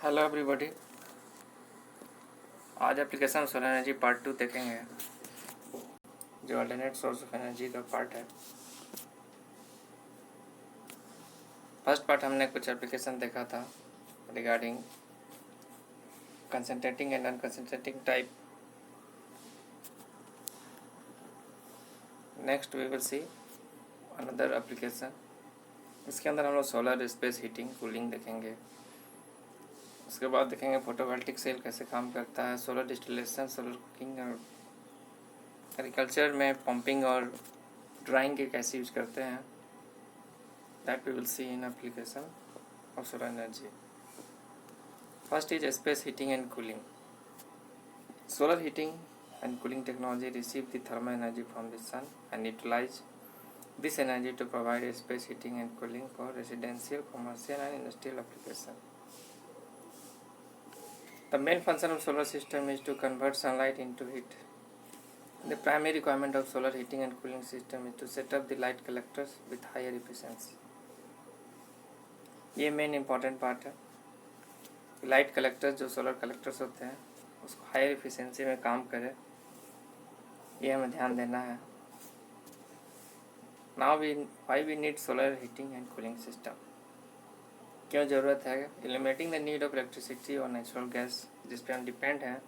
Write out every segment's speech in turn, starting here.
Hello everybody. आज application solar energy part 2 देखेंगे, जो अल्टरनेट सोर्स ऑफ एनर्जी का पार्ट है। फर्स्ट पार्ट हमने कुछ एप्लीकेशन देखा था regarding concentrating and unconcentrating type. Next we will see another application. इसके अंदर हम लोग सोलर स्पेस हीटिंग कूलिंग देखेंगे। उसके बाद देखेंगे फोटोवोल्टिक सेल कैसे काम करता है, सोलर डिस्टिलेशन, सोलर कुकिंग और एग्रीकल्चर में पंपिंग और ड्राइंग के कैसे यूज करते हैं। That we will see in application of solar energy. First is space heating and cooling. Solar heating and cooling technology receive the thermal energy from the sun and utilize this energy to provide space heating and cooling for residential, commercial and industrial application. The main function of solar system is to convert sunlight into heat. The primary requirement of solar heating and cooling system is to set up the light collectors with higher efficiency. ये main important part है। Light collectors जो solar collectors होते हैं उसको higher efficiency में काम करे, ये हमें ध्यान देना है। Now why we need solar heating and cooling system. क्यों ज़रूरत है? Eliminating the need of electricity और नेचुरल गैस जिस पे हम डिपेंड हैं,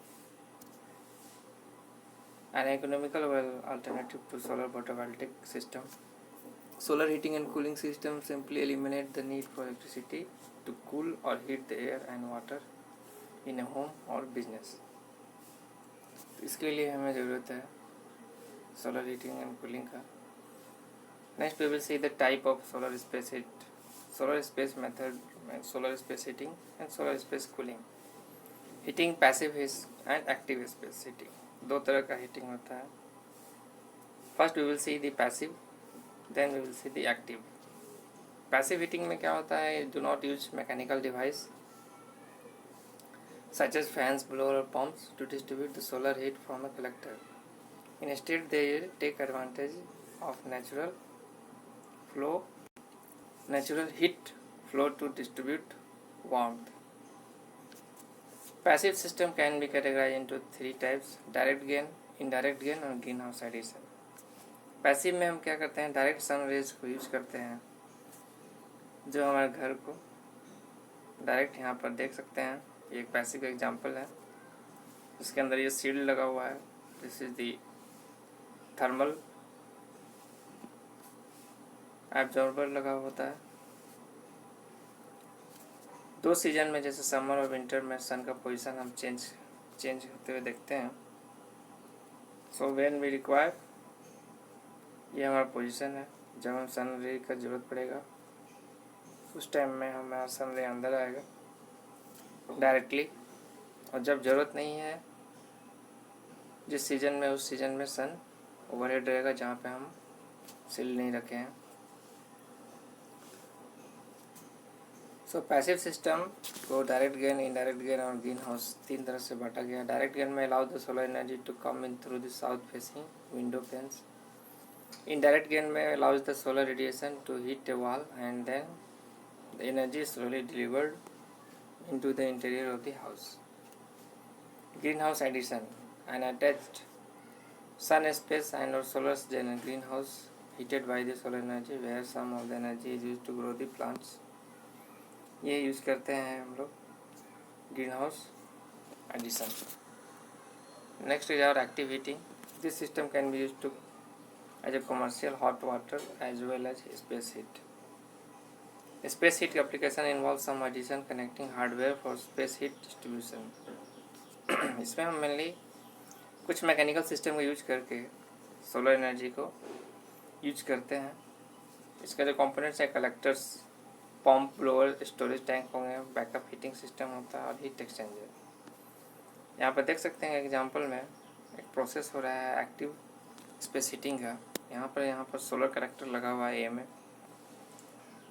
an economical alternative to solar photovoltaic system. Solar heating and cooling system simply eliminate the need for electricity to cool or heat the air and water in a home or business. तो इसके लिए हमें ज़रूरत है solar heating and cooling का। Next we will see the type of solar space heat, solar space method, solar space heating and solar space cooling. Heating passive is and active space heating, दो तरह का heating होता है। First we will see the passive, then we will see the active. Passive heating में क्या होता है? Do not use mechanical device such as fans, blower or pumps to distribute the solar heat from a collector. Instead they take advantage of natural heat flow to distribute warmth. Passive system can be categorized into three types: direct gain, indirect gain और greenhouse addition. Passive में हम क्या करते हैं? Direct sun rays को use करते हैं, जो हमारे घर को डायरेक्ट यहाँ पर देख सकते हैं। ये एक पैसिव एग्जांपल है, इसके अंदर ये शील्ड लगा हुआ है। This is the thermal absorber लगा होता है। दो सीजन में जैसे समर और विंटर में सन का पोजीशन हम चेंज होते हुए देखते हैं। सो व्हेन वी रिक्वायर, ये हमारा पोजीशन है। जब हम सन रे का ज़रूरत पड़ेगा उस टाइम में हमारा सन रे अंदर आएगा डायरेक्टली, और जब ज़रूरत नहीं है जिस सीज़न में, उस सीज़न में सन ओवरहेड रहेगा जहाँ पे हम सिल नहीं रखे हैं। सो पैसिव सिस्टम को डायरेक्ट गेन, इनडायरेक्ट गेन और ग्रीन हाउस तीन तरह से बांटा गया। डायरेक्ट गेन में allow the solar energy to come in through the south facing window panes. Indirect gain may allows the solar radiation to hit a wall and then the energy is slowly delivered into the interior of the house. Greenhouse addition, an attached sun space and or solar greenhouse heated by the solar energy where some of the energy is used to grow the plants. ये use करते हैं हम लोग greenhouse addition. Next is our active heating. This system can be use to as a commercial hot water as well as space heat. Space heat application involves some addition connecting hardware for space heat distribution. इसमें हम mainly कुछ mechanical system का use करके solar energy को use करते हैं। इसका जो कंपोनेंट्स है collectors, pump, blower, storage tank होंगे, बैकअप हीटिंग सिस्टम होता है और हीट एक्सचेंजर। यहाँ पर देख सकते हैं एग्जांपल में एक प्रोसेस हो रहा है एक्टिव स्पेस हीटिंग का। यहाँ पर सोलर कलेक्टर लगा हुआ है ए में।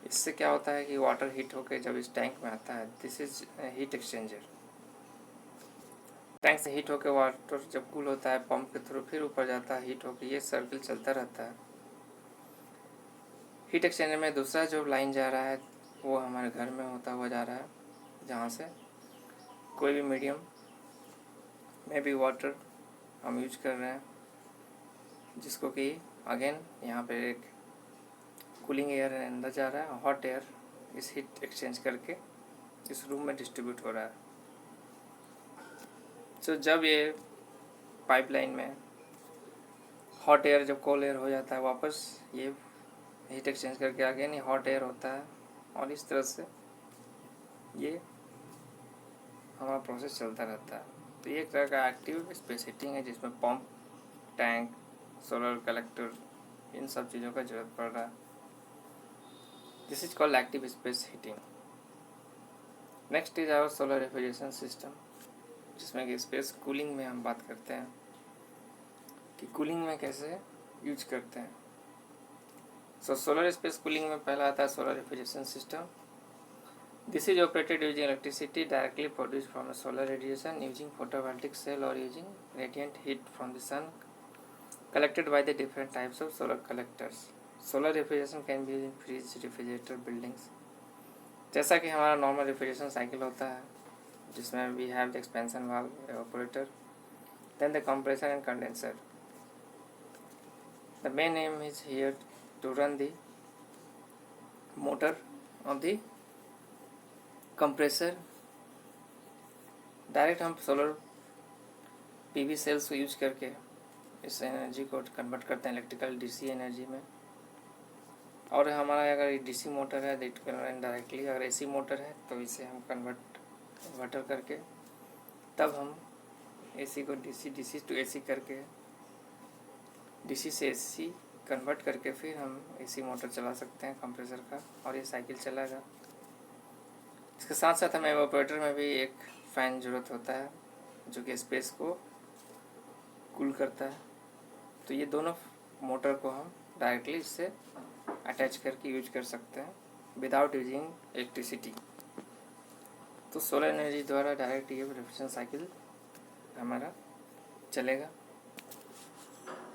इससे क्या होता है कि वाटर हीट होकर जब इस टैंक में आता है, this is heat exchanger. Tank से हीट होकर वाटर जब कूल होता है पंप के थ्रू फिर ऊपर जाता है हीट होकर, ये सर्किल चलता रहता है। हीट एक्सचेंजर में दूसरा जो लाइन जा रहा है वो हमारे घर में होता हुआ जा रहा है, जहाँ से कोई भी मीडियम में भी वाटर हम यूज कर रहे हैं, जिसको कि अगेन यहाँ पे एक कूलिंग एयर अंदर जा रहा है, हॉट एयर इस हीट एक्सचेंज करके इस रूम में डिस्ट्रीब्यूट हो रहा है। तो जब ये पाइपलाइन में हॉट एयर जब कोल्ड एयर हो जाता है, वापस ये हीट एक्सचेंज करके अगेन ये हॉट एयर होता है, और इस तरह से ये हमारा प्रोसेस चलता रहता है। तो ये एक तरह का एक्टिव स्पेस हीटिंग है, जिसमें पंप, टैंक, सोलर कलेक्टर, इन सब चीज़ों का जरूरत पड़ रहा है। This is called active space heating. Next is our solar refrigeration system, जिसमें कि स्पेस कूलिंग में हम बात करते हैं कि कूलिंग में कैसे यूज करते हैं। सो सोलर स्पेस कूलिंग में पहला आता है solar refrigeration system. This is operated using electricity directly produced from a solar radiation using photovoltaic cell or using radiant heat from the sun collected by the different types of solar collectors. Solar refrigeration can be used in fridge, refrigerator, buildings. जैसा कि हमारा normal refrigeration cycle होता है, जिसमें we have the expansion valve, evaporator, then the compressor and condenser. The main aim is here to run the motor of the compressor. Direct हम solar PV sales को use करके इस energy को convert करते हैं इलेक्ट्रिकल डीसी एनर्जी में। और हमारा अगर डीसी मोटर है दैट कैन रन डायरेक्टली, अगर एसी मोटर है तो इसे हम कन्वर्टर करके तब हम एसी को डीसी टू एसी करके, डीसी से एसी कन्वर्ट करके फिर हम एसी मोटर चला सकते हैं कंप्रेसर का, और ये साइकिल चलेगा। इसके साथ साथ हमें एवापोरेटर में भी एक फ़ैन ज़रूरत होता है, जो कि स्पेस को कूल करता है। तो ये दोनों मोटर को हम डायरेक्टली इससे अटैच करके यूज कर सकते हैं विदाउट यूजिंग इलेक्ट्रिसिटी। तो सोलर एनर्जी द्वारा डायरेक्ट ये रेफ्रिजरेशन साइकिल हमारा चलेगा।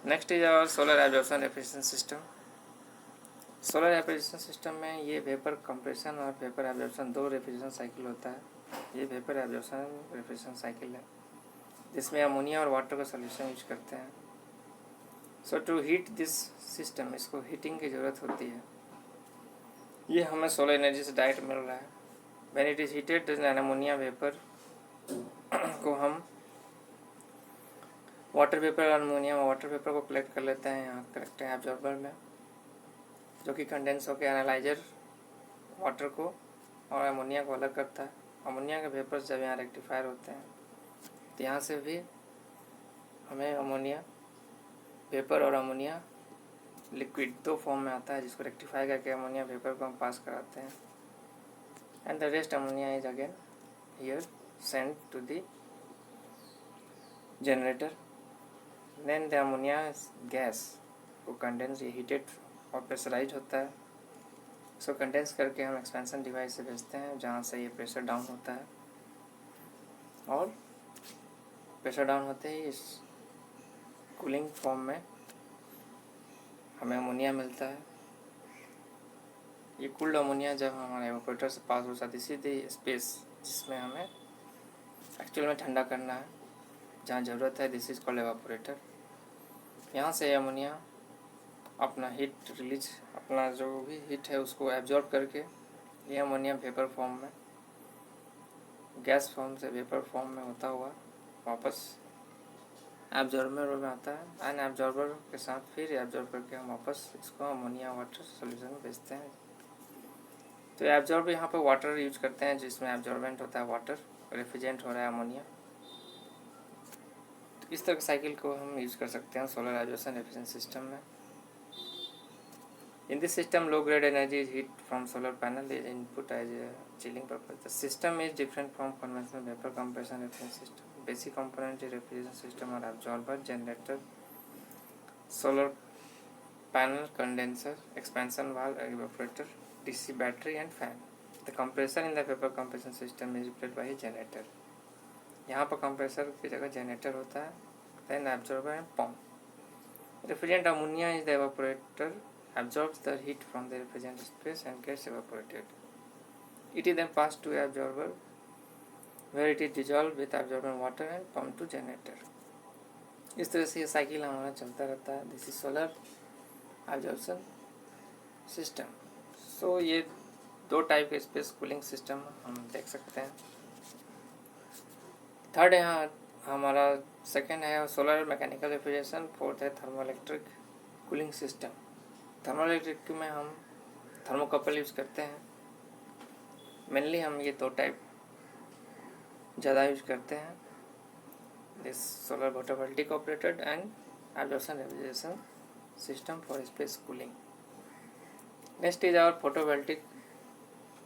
Next is our solar absorption refrigeration system. Solar refrigeration system में ये वेपर कंप्रेशन और वेपर एब्जॉर्प्शन दो रेफ्रिजरेशन साइकिल होता है। ये वेपर एब्जॉर्प्शन रेफ्रिजरेशन साइकिल है, जिसमें अमोनिया और वाटर का सोल्यूशन यूज करते हैं। So to heat this system, इसको हीटिंग की ज़रूरत होती है। ये हमें सोलर एनर्जी से डायरेक्ट मिल रहा है। When it is heated then ammonia vapour को हम वाटर वेपर और अमोनिया वाटर वेपर को कलेक्ट कर लेते हैं, यहाँ कलेक्ट है एब्जॉर्बर में, जो कि कंडेंस होकर एनालाइजर वाटर को और अमोनिया को अलग करता है। अमोनिया के वेपर्स जब यहाँ रेक्टिफायर होते हैं तो यहाँ से भी हमें अमोनिया वेपर और अमोनिया लिक्विड दो फॉर्म में आता है, जिसको रेक्टिफाई करके अमोनिया वेपर को हम पास कराते हैं। And the rest ammonia is again here send to the generator. Then the ammonia gas को कंडेंस, ये हीटेड और प्रेशराइज होता है। इसको कंडेंस करके हम एक्सपेंशन डिवाइस से भेजते हैं, जहाँ से ये प्रेशर डाउन होता है, और प्रेशर डाउन होते ही इस कूलिंग फॉर्म में हमें अमोनिया मिलता है। ये कूल्ड अमोनिया जब हमारे एवापोरेटर से पास हो जाती है सीधे स्पेस, जिसमें हमें एक्चुअल में ठंडा करना है जहाँ ज़रूरत है, दिस इज कॉल्ड एवापोरेटर। यहाँ से अमोनिया अपना हीट रिलीज, अपना जो भी हीट है उसको एब्जॉर्ब करके ये अमोनिया वेपर फॉर्म में, गैस फॉर्म से वेपर फॉर्म में होता हुआ वापस एब्जॉर्बर में आता है। एंड एब्जॉर्बर के साथ फिर एब्जॉर्ब करके हम वापस इसको अमोनिया वाटर सोल्यूशन में भेजते हैं। तो एब्जॉर्ब यहाँ पर वाटर यूज करते हैं, जिसमें एब्जॉर्बेंट होता है वाटर, रेफ्रिजरेंट हो रहा है अमोनिया। तो इस तरह के साइकिल को हम यूज कर सकते हैं सोलर एब्जॉर्प्शन रेफ्रिजरेशन सिस्टम में। In this system, low-grade energy is heat from solar panel is input as a chilling purpose. The system is different from conventional vapor compression refrigeration system. Basic component is refrigeration system are absorber, generator, solar panel, condenser, expansion valve, evaporator, DC battery and fan. The compressor in the vapor compression system is replaced by a generator. यहाँ पर compressor की जगह generator होता है, then absorber and pump. Refrigerant ammonia is the evaporator, absorbs the heat from the refrigerant space and gets evaporated. It is then passed to absorber, where it is dissolved with absorbent water and pumped to generator. इस तरह से ये cycle हमारा चलता रहता है. This is solar absorption system. So ये दो टाइप के स्पेस कूलिंग सिस्टम हम देख सकते हैं. थर्ड यहाँ हमारा सेकेंड है सोलर मैकेनिकल रेफ्रिजरेशन. फोर्थ है थर्मोइलेक्ट्रिक कूलिंग सिस्टम. थर्मोइलेक्ट्रिक में हम थर्मोकपल यूज़ करते हैं. मेनली हम ये दो टाइप ज़्यादा यूज करते हैं. This solar photovoltaic operated and absorption refrigeration system for space cooling. Next is our photovoltaic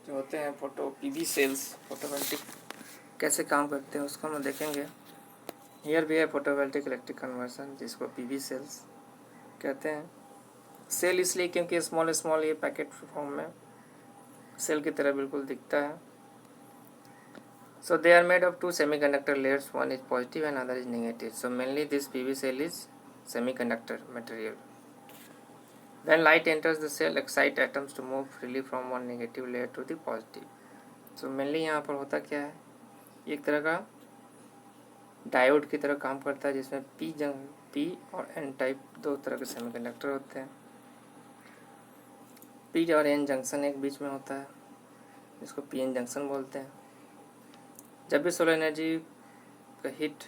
जो होते हैं फोटो पीवी सेल्स. फोटोवोल्टिक कैसे काम करते हैं उसको हम देखेंगे. हियर भी है फोटोवोल्टिक इलेक्ट्रिक कन्वर्सन जिसको पीवी सेल्स कहते हैं. सेल इसलिए क्योंकि स्मॉल स्मॉल ये पैकेट फॉर्म में सेल की तरह बिल्कुल दिखता है. So they are made of two semiconductor layers, one is positive and other is negative. So mainly this PV cell is semiconductor material. When light enters the cell, excite atoms to move freely from one negative layer to the positive. So mainly यहाँ पर होता क्या है, एक तरह का diode की तरह काम करता है जिसमें P और N टाइप दो तरह के सेमीकंडक्टर होते हैं. P और N जंक्शन एक बीच में होता है जिसको PN जंक्शन बोलते हैं. जब भी सोलर एनर्जी का हीट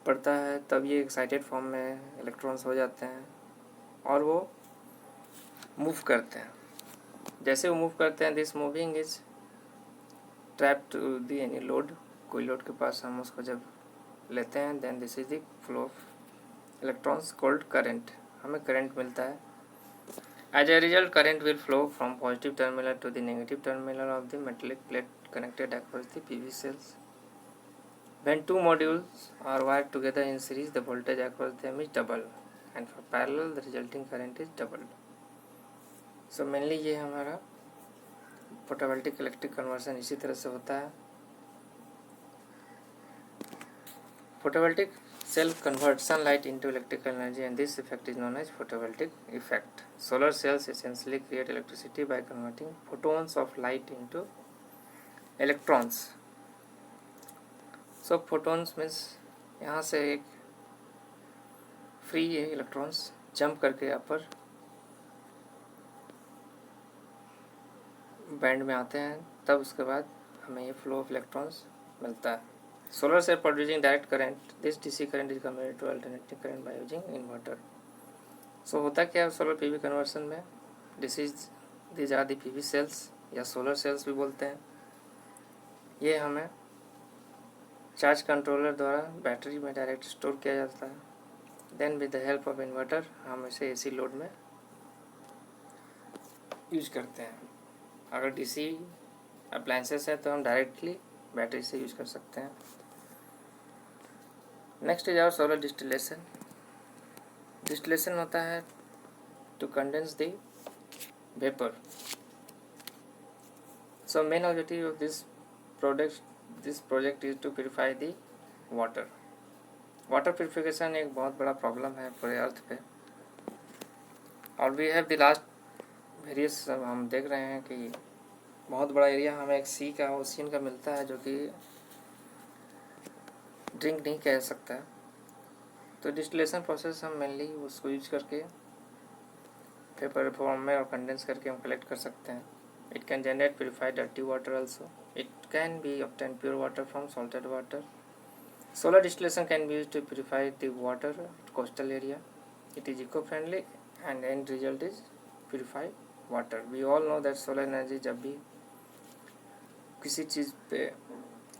पड़ता है तब ये एक्साइटेड फॉर्म में इलेक्ट्रॉन्स हो जाते हैं और वो मूव करते हैं. जैसे वो मूव करते हैं this moving is trapped to the any load. कोई लोड के पास हम उसको जब लेते हैं then this is the flow of electrons called current. हमें करंट मिलता है. As a result current will flow from positive terminal to the negative terminal of the metallic plate connected across the PV cells. When two modules are wired together in series, the voltage across them is double, and for parallel, the resulting current is doubled. So mainly ये हमारा photovoltaic electric conversion इसी तरह से होता है. Photovoltaic cell converts sunlight into electrical energy, and this effect is known as photovoltaic effect. Solar cells essentially create electricity by converting photons of light into electrons. So photons means यहाँ से एक free electrons jump करके upper band में आते हैं तब उसके बाद हमें ये फ्लो ऑफ इलेक्ट्रॉन्स मिलता है. Solar cell producing direct current. This DC current is converted to alternating current by using inverter. So होता क्या है सोलर पीवी कन्वर्सन में. This are the PV cells या सोलर सेल्स भी बोलते हैं. ये हमें चार्ज कंट्रोलर द्वारा बैटरी में डायरेक्ट स्टोर किया जाता है. Then with the help of inverter हम इसे एसी लोड में यूज करते हैं. अगर डीसी अप्लायंसेस है तो हम डायरेक्टली बैटरी से यूज कर सकते हैं. Next is our solar distillation. Distillation होता है to condense the vapour. So main objective of this project is to purify the water. Water purification एक बहुत बड़ा प्रॉब्लम है पूरे अर्थ पे. और we have the last various हम देख रहे हैं कि बहुत बड़ा एरिया हमें एक सी का ओशियन का मिलता है जो कि ड्रिंक नहीं कह सकता है. तो डिस्टिलेशन प्रोसेस हम मेनली उसको यूज करके पेपर फॉर्म में और कंडेंस करके हम कलेक्ट कर सकते हैं. It can generate purified dirty water also. It can be obtained pure water from salted water. Solar distillation can be used to purify the water at coastal area. It is eco-friendly and end result is purified water. We all know that solar energy जब भी किसी चीज़ पे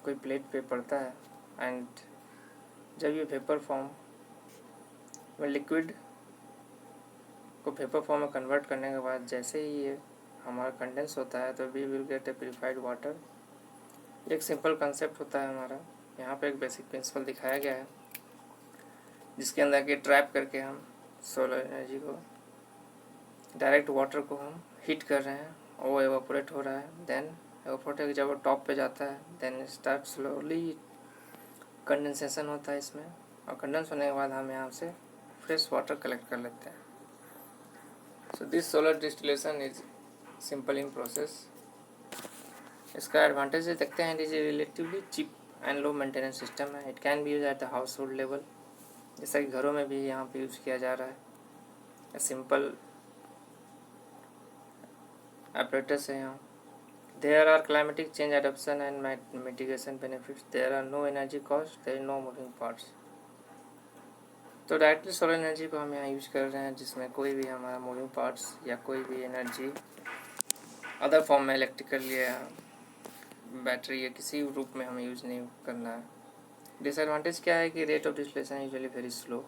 कोई plate पे पड़ता है and जब ये वेपर फॉर्म में लिक्विड को वेपर फॉर्म में कन्वर्ट करने के बाद जैसे ही ये हमारा कंडेंस होता है तो we will get a purified water. एक सिंपल कंसेप्ट होता है हमारा. यहाँ पे एक बेसिक प्रिंसिपल दिखाया गया है जिसके अंदर के ट्रैप करके हम सोलर एनर्जी को डायरेक्ट वाटर को हम हीट कर रहे हैं और वो एवापोरेट हो रहा है. देन एवापोरेट जब वो टॉप पे जाता है देन स्टार्ट स्लोली कंडेंसेशन होता है इसमें. और कंडेंस होने के बाद हम यहाँ से फ्रेश वाटर कलेक्ट कर लेते हैं. So this solar distillation is simple in process. इसका एडवांटेज देखते हैं, it is relatively cheap and low maintenance system है। It can be use at the household level, जैसा कि घरों में भी यहाँ पे यूज़ किया जा रहा है। सिंपल apparatus है यहाँ। There are climatic change adaptation and mitigation benefits. There are no energy cost, there is no moving parts. तो डायरेक्टली सोलर एनर्जी को हम यहाँ यूज़ कर रहे हैं, जिसमें कोई भी हमारा मूविंग पार्ट्स या कोई भी एनर्जी अदर फॉर्म में इलेक्ट्रिकल या बैटरी या किसी रूप में हमें यूज़ नहीं करना है। डिसएडवांटेज क्या है कि rate of distillation usually very slow.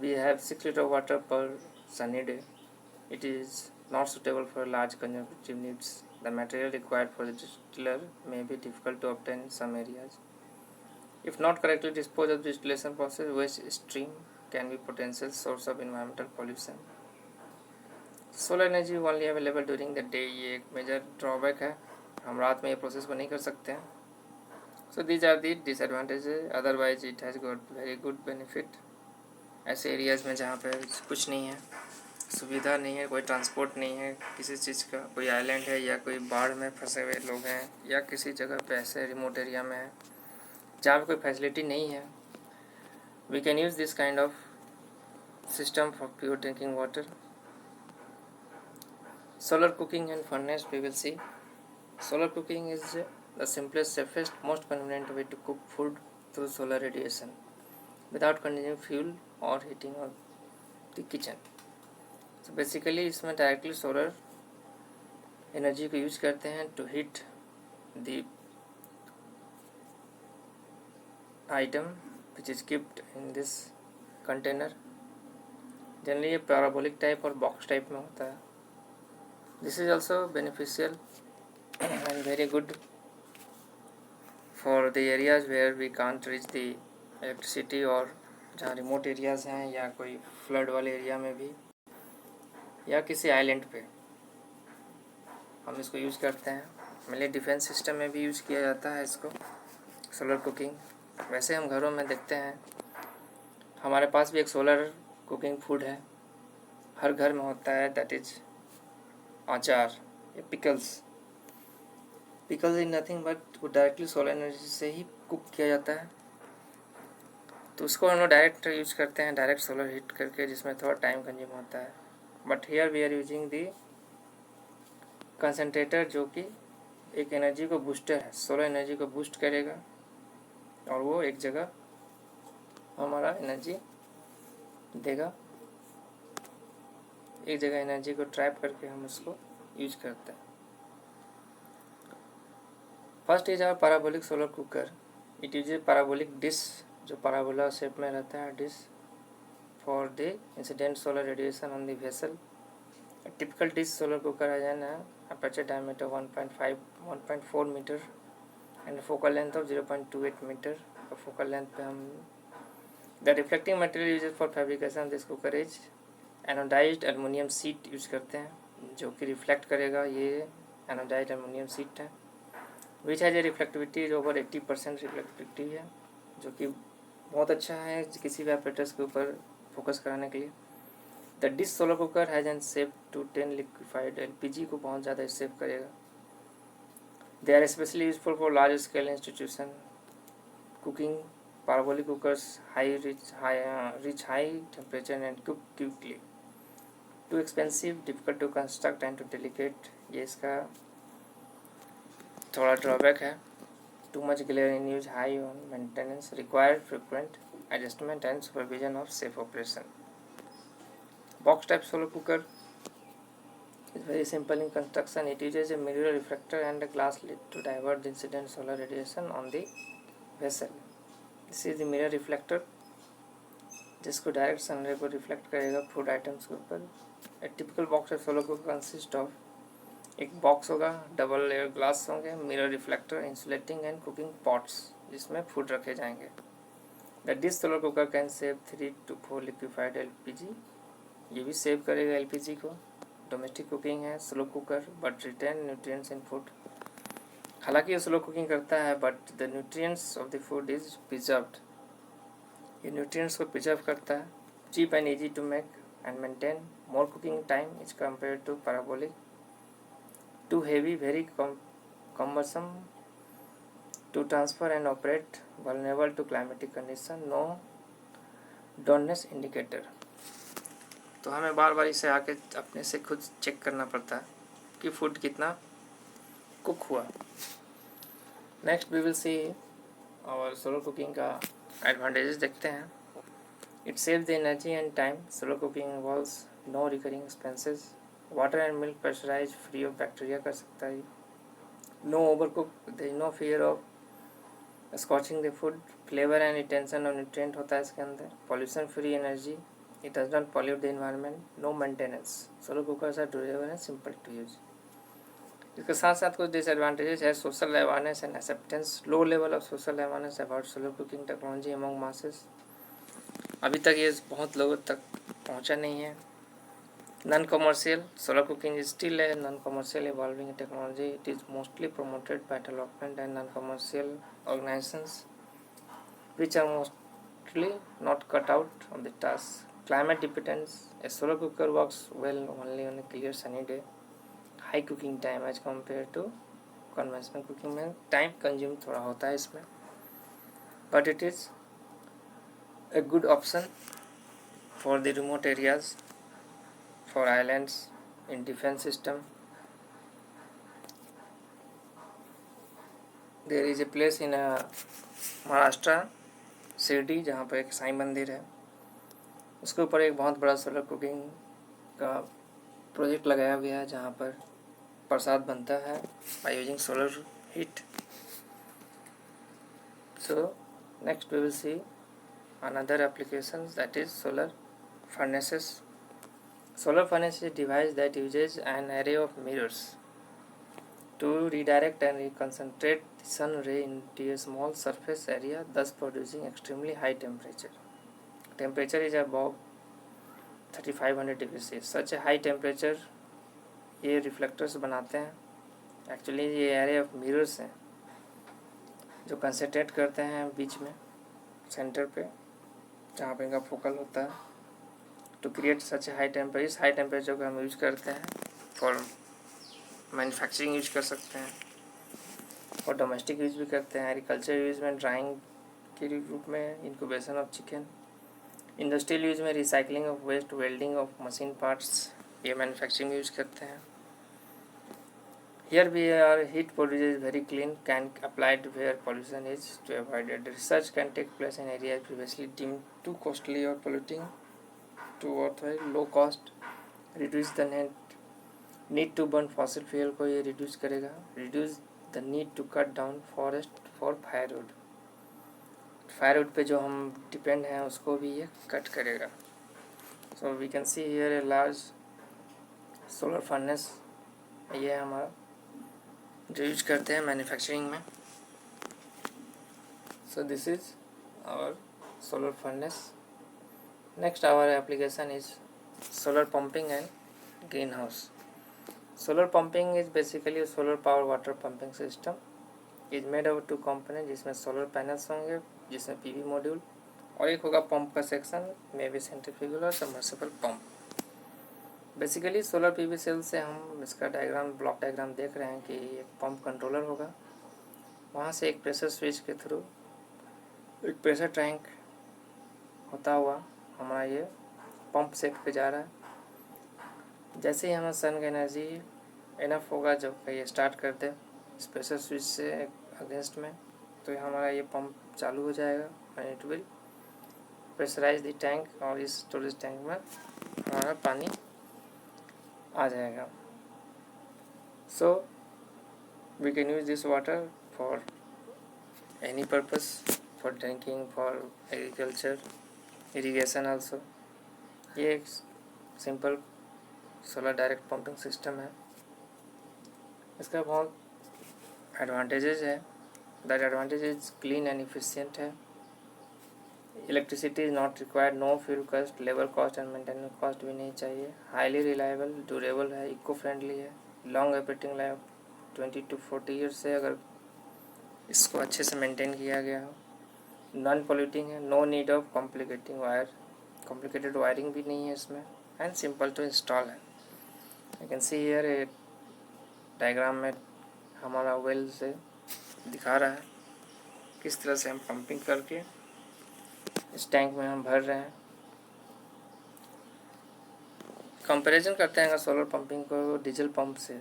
We have 6 litre water per sunny day. It is not suitable for large consumptive needs. The material required for the distiller may be difficult to obtain in some areas. If not correctly disposed of the distillation process, waste stream can be potential source of environmental pollution. Solar energy only available during the day, ये एक major drawback है, हम रात में ये process को नहीं कर सकते हैं। So these are the disadvantages. Otherwise it has got very good benefit. ऐसे एरियाज़ में जहाँ पे कुछ नहीं है, सुविधा नहीं है, कोई ट्रांसपोर्ट नहीं है किसी चीज़ का, कोई आइलैंड है या कोई बाढ़ में फंसे हुए लोग हैं या किसी जगह पे ऐसे रिमोट एरिया में है जहाँ पे कोई फैसिलिटी नहीं है, we can use this kind of system for pure drinking water. Solar cooking and furnace we will see. Solar cooking is the simplest, safest, most convenient way to cook food through solar radiation without consuming fuel और heating of the kitchen. तो basically इसमें directly solar energy को use करते हैं to heat the item which is keeped in this container. Generally ये parabolic type और box type में होता है। This is also beneficial and very good for the areas where we can't reach the electricity, और जहाँ remote areas हैं या कोई फ्लड वाले एरिया में भी या किसी आइलैंड पे हम इसको यूज़ करते हैं। मेनली डिफेंस सिस्टम में भी यूज़ किया जाता है इसको, सोलर कुकिंग। वैसे हम घरों में देखते हैं, हमारे पास भी एक सोलर कुकिंग फूड है, हर घर में होता है, दैट इज अचार या pickles. Pickles is nothing but वो डायरेक्टली सोलर एनर्जी से ही कुक किया जाता है, तो उसको हम लोग डायरेक्ट यूज करते हैं, डायरेक्ट सोलर हीट करके, जिसमें थोड़ा टाइम कंज्यूम होता है। But here we are using the concentrator, जो कि एक एनर्जी को बूस्टर है, सोलर एनर्जी को बूस्ट करेगा और वो एक जगह हमारा एनर्जी देगा, एक जगह एनर्जी को ट्रैप करके हम उसको यूज करते हैं। First is our parabolic solar cooker. It is a parabolic dish, जो पैराबोला शेप में रहता है dish, for the incident solar radiation on the vessel. A typical dish solar cooker has an aperture diameter 1.4 meter and a focal length of 0.28 meter. तो focal length पे हम the reflecting material used for fabrication of this cooker is anodized aluminum sheet use करते हैं, जो कि reflect करेगा। ये anodized aluminum sheet है which has a reflectivity over 80% reflectivity है, जो कि बहुत अच्छा है किसी भी apparatus के ऊपर फोकस कराने के लिए। The dish solar cooker has an safe to 10 liquefied LPG को बहुत ज़्यादा सेव करेगा। They are specially useful for large scale institution cooking. Parabolic cookers reach high temperature and cook quickly. Too expensive, difficult to construct and too delicate, ये इसका थोड़ा drawback है। Too much glare in use, high on maintenance, required frequent adjustment and supervision of safe operation. Box type solar cooker is very simple in construction. It uses a mirror reflector and a glass lid to divert the incident solar radiation on the vessel. This is the mirror reflector, जिसको direct sunray को reflect करेगा food items के ऊपर। A typical box of solar cooker consist of एक box होगा, double layer glass होंगे, mirror reflector, insulating and cooking pots जिसमें food रखे जाएंगे। The dish solar cooker can save 3 to 4 liquefied LPG, ये भी सेव करेगा LPG को। डोमेस्टिक कुकिंग है slow cooker but retain nutrients in food. हालांकि ये स्लो कुकिंग करता है but the nutrients of the food is preserved, ये न्यूट्रिएंट्स को प्रिजर्व करता है। Cheap and easy to make and maintain, more cooking time is compare to parabolic. too heavy, very cumbersome to transfer and operate, vulnerable to climatic condition, no doneness indicator. तो हमें बार बार इसे आके अपने से खुद चेक करना पड़ता है कि फूड कितना कुक हुआ. नेक्स्ट वी विल सी और सोलर कुकिंग का एडवांटेजेस देखते हैं. It saves the energy and time. Solar cooking involves no recurring expenses. Water and milk pressurise, free of bacteria कर सकता है. No over cook, there is no fear of scorching the food. Flavour and retention of nutrient होता है इसके अंदर. Pollution free energy. It does not pollute the environment. No maintenance. Solar cookers are durable and simple to use. इसके साथ साथ कुछ disadvantages है. Social awareness and acceptance. Low level of social awareness about solar cooking technology among masses. अभी तक ये बहुत लोगों तक पहुंचा नहीं है. Non commercial. Solar cooking is still a non commercial evolving technology. It is mostly promoted by development and non commercial organisations which are mostly not cut out of the task. Climate dependence. A solar cooker works well only on a clear sunny day. High cooking time as compared to conventional cooking में time consume थोड़ा होता है इसमें, but it is a good option for the remote areas, for islands, in defense system. There is a place in Maharashtra Shirdi जहाँ पर एक साईं मंदिर है, उसके ऊपर एक बहुत बड़ा सोलर कुकिंग का प्रोजेक्ट लगाया गया है जहाँ पर प्रसाद बनता है by using solar heat. So next we will see another applications, that is solar furnaces. Solar furnace is device that uses an array of mirrors to redirect and reconcentrate the sun ray into a small surface area, thus producing extremely high temperature. Temperature is above 3500 degrees C. Such a high temperature ये reflectors बनाते हैं. Actually ये array of mirrors हैं जो concentrate करते हैं बीच में centre पे जहाँ पे इनका फोकल होता है, to create such a high temperature. इस हाई टेम्परेचर को हम यूज करते हैं फॉर मैन्युफैक्चरिंग यूज कर सकते हैं, और डोमेस्टिक यूज भी करते हैं. एग्रीकल्चर यूज में ड्राइंग के रूप में, incubation of chicken. Industrial use में recycling of waste, welding of machine parts, ये मैन्युफैक्चरिंग में यूज करते हैं. Here we are heat produce is very clean, can applied where pollution is to avoided. Research can take place in area previously deemed to costly और polluting to earth. Low cost, reduce the need to burn fossil fuel को ये reduce करेगा. Reduce the need to cut down forest for firewood. Firewood पे जो हम depend हैं उसको भी ये कट करेगा. So we can see here a large solar furnace. ये हमारा जो यूज करते हैं मैन्युफैक्चरिंग में. So this is our solar furnace. Next our application is solar pumping and green house. Solar pumping is basically solar power water pumping system. Is made of two component, जिसमें solar panels होंगे, जिसमें PV module, और एक होगा pump का section, may be centrifugal और submersible pump. Basically solar PV cell से हम इसका डायग्राम, ब्लॉक डायग्राम देख रहे हैं कि एक पंप कंट्रोलर होगा, वहाँ से एक प्रेशर स्विच के थ्रू एक प्रेशर टैंक होता हुआ हमारा ये पंप सेट पे जा रहा है. जैसे ही हमें सन का एनर्जी इनफ होगा जब ये स्टार्ट कर दे इस प्रेशर स्विच से अगेंस्ट में, तो हमारा ये पंप चालू हो जाएगा and it will pressurise the tank, और इस स्टोरेज टैंक में हमारा पानी आ जाएगा. So we can use this water for any purpose, for drinking, for agriculture, irrigation also. ये एक simple solar direct pumping system है. इसका बहुत एडवांटेजेस है. That advantage is clean and efficient है. Electricity is not required, no fuel cost, labour cost and maintenance cost भी नहीं चाहिए. हाईली रिलायबल, ड्यूरेबल है, इको फ्रेंडली है. Long operating life 20 to 40 years है अगर इसको अच्छे से मेंटेन किया गया हो. नॉन पोल्यूटिंग है, no need of complicated wiring भी नहीं है इसमें, एंड सिंपल टू इंस्टॉल है. You can see here a diagram में हमारा वेल से दिखा रहा है किस तरह से हम पंपिंग करके इस टैंक में हम भर रहे हैं। कंपैरिजन करते हैं अगर सोलर पंपिंग को डीजल पंप से,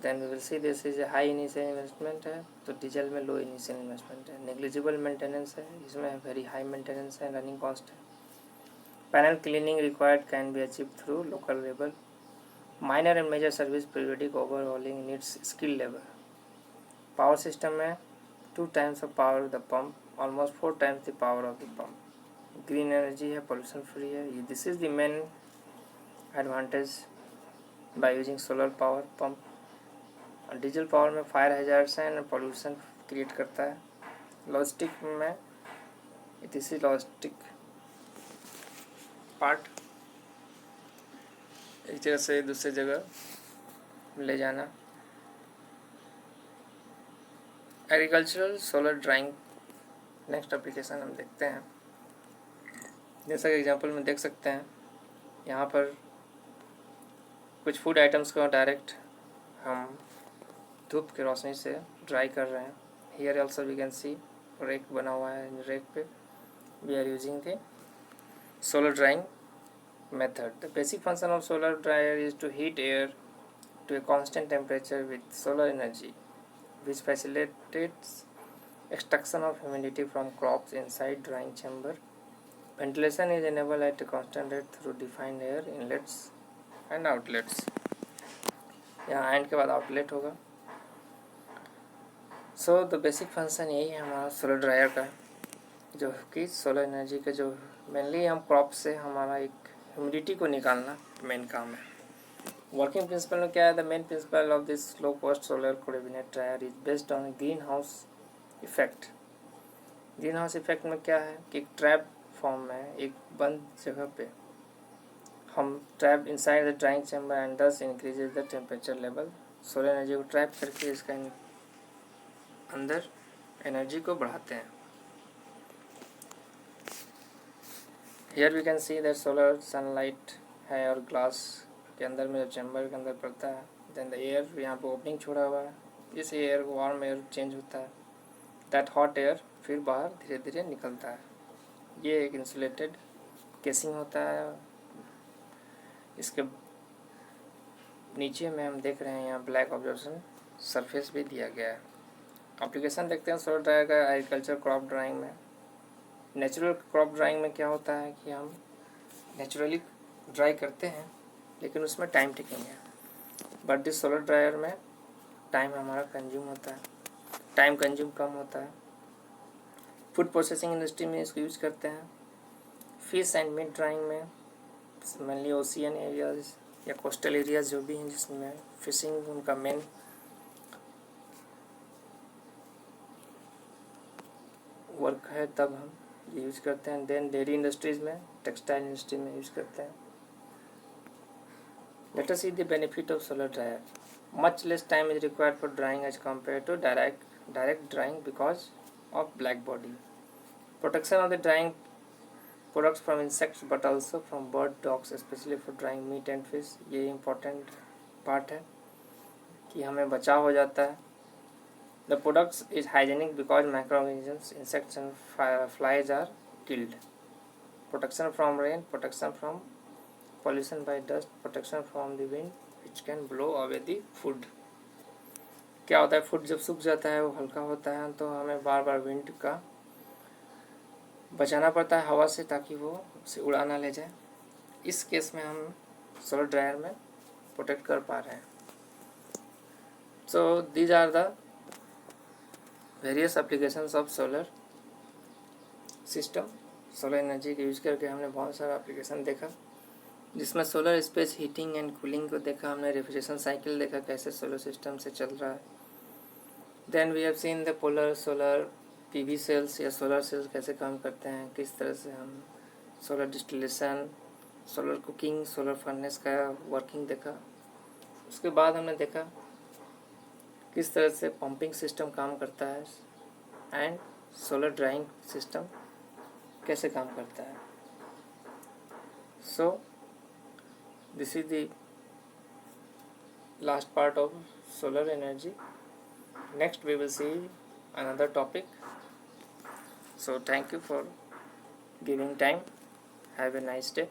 then we will see this is high initial investment है, तो डीजल में लो इनिशियल इन्वेस्टमेंट है। नेग्लिजिबल मेंटेनेंस है, इसमें वेरी हाई मेंटेनेंस है, रनिंग कॉस्ट है। Panel cleaning required can be achieve through local labour. Minor and major service periodic overhauling needs skill labour. Power system में 2 times of power the pump, almost 4 times the power of the pump. Green energy है, pollution free है। This is the main advantage bye using solar power pump. Diesel power में fire hazards हैं and pollution create करता है। Logistic में this is logistic part, एक जगह से दूसरी जगह ले जाना। Agricultural solar drawing next application हम देखते हैं। जैसा कि एग्जांपल में देख सकते हैं, यहाँ पर कुछ फूड आइटम्स को डायरेक्ट हम धूप की रोशनी से ड्राई कर रहे हैं। Here also we can see rack बना हुआ है, रेक पे we are using the solar drying method. The basic function of solar dryer is to heat air to a constant temperature with solar energy, which facilitates extraction of humidity from crops inside drying chamber. Ventilation is enabled at a constant rate through defined air inlets and outlets. यहाँ and के बाद outlet होगा। So the basic function यही है हमारा solar dryer का, जो कि सोलर एनर्जी का जो मेनली हम क्रॉप से हमारा एक ह्यूमिडिटी को निकालना मेन काम है। वर्किंग प्रिंसिपल में क्या है? The main principle of this low cost solar coordinate dryer is based on green house effect. Green house effect में क्या है कि एक ट्रैप फॉर्म में एक बंद जगह पे हम trap inside the drying chamber and this increases the temperature level. Solar energy को ट्रैप करके इसका अंदर एनर्जी को बढ़ाते हैं। Here we can see that solar sunlight है और ग्लास के अंदर में जो चैम्बर के अंदर पड़ता है, देन द एयर यहाँ पे ओपनिंग छोड़ा हुआ है, इस एयर वार्म एयर चेंज होता है, दैट हॉट एयर फिर बाहर धीरे धीरे निकलता है। ये एक इंसुलेटेड केसिंग होता है। इसके नीचे में हम देख रहे हैं यहाँ ब्लैक ऑब्जर्वेशन सरफेस भी दिया गया है। एप्लीकेशन देखते हैं सोलर ड्रायर का एग्रीकल्चर क्रॉप ड्राइंग में। नेचुरल क्रॉप ड्राइंग में क्या होता है कि हम नेचुरली ड्राई करते हैं, लेकिन उसमें टाइम टेकिंग है। बट दिस सोलर ड्रायर में टाइम हमारा कंज्यूम होता है, टाइम कंज्यूम कम होता है। फूड प्रोसेसिंग इंडस्ट्री में इसको यूज करते हैं। फिश एंड मीट ड्राइंग में मेनली ओशियन एरियाज या कोस्टल एरियाज जो भी हैं जिसमें फिशिंग उनका मेन वर्क है, तब हम यूज करते हैं। देन डेयरी इंडस्ट्रीज में, टेक्सटाइल इंडस्ट्री में यूज करते हैं। Let us see the benefit of solar dryer. Much less time is required for drying as compare to direct drying because of black body. Protection of the drying products from insects but also from bird dogs specially for drying meat and fish. ये important part है कि हमें बचाव हो जाता है। The products is hygienic because microorganisms, insects and flies are killed. Protection from rain, protection from pollution by dust, protection from the wind which can blow away the food. क्या होता है, फूड जब सूख जाता है वो हल्का होता है, तो हमें बार बार विंड का बचाना पड़ता है हवा से, ताकि वो उसे उड़ा ना ले जाए। इस केस में हम सोलर ड्रायर में प्रोटेक्ट कर पा रहे हैं। So these are the various applications of solar system. Solar energy के यूज करके हमने बहुत सारा एप्लीकेशन देखा, जिसमें solar space heating and cooling को देखा हमने, रेफ्रिजरेशन साइकिल देखा कैसे सोलर सिस्टम से चल रहा है। Then we have seen the polar solar PV cells या सोलर सेल्स कैसे काम करते हैं, किस तरह से हम solar distillation, solar cooking, solar furnace का वर्किंग देखा। उसके बाद हमने देखा किस तरह से पंपिंग सिस्टम काम करता है एंड सोलर ड्राइंग सिस्टम कैसे काम करता है। सो this is the last part of solar energy. Next we will see another topic. So thank you for giving time. Have a nice day.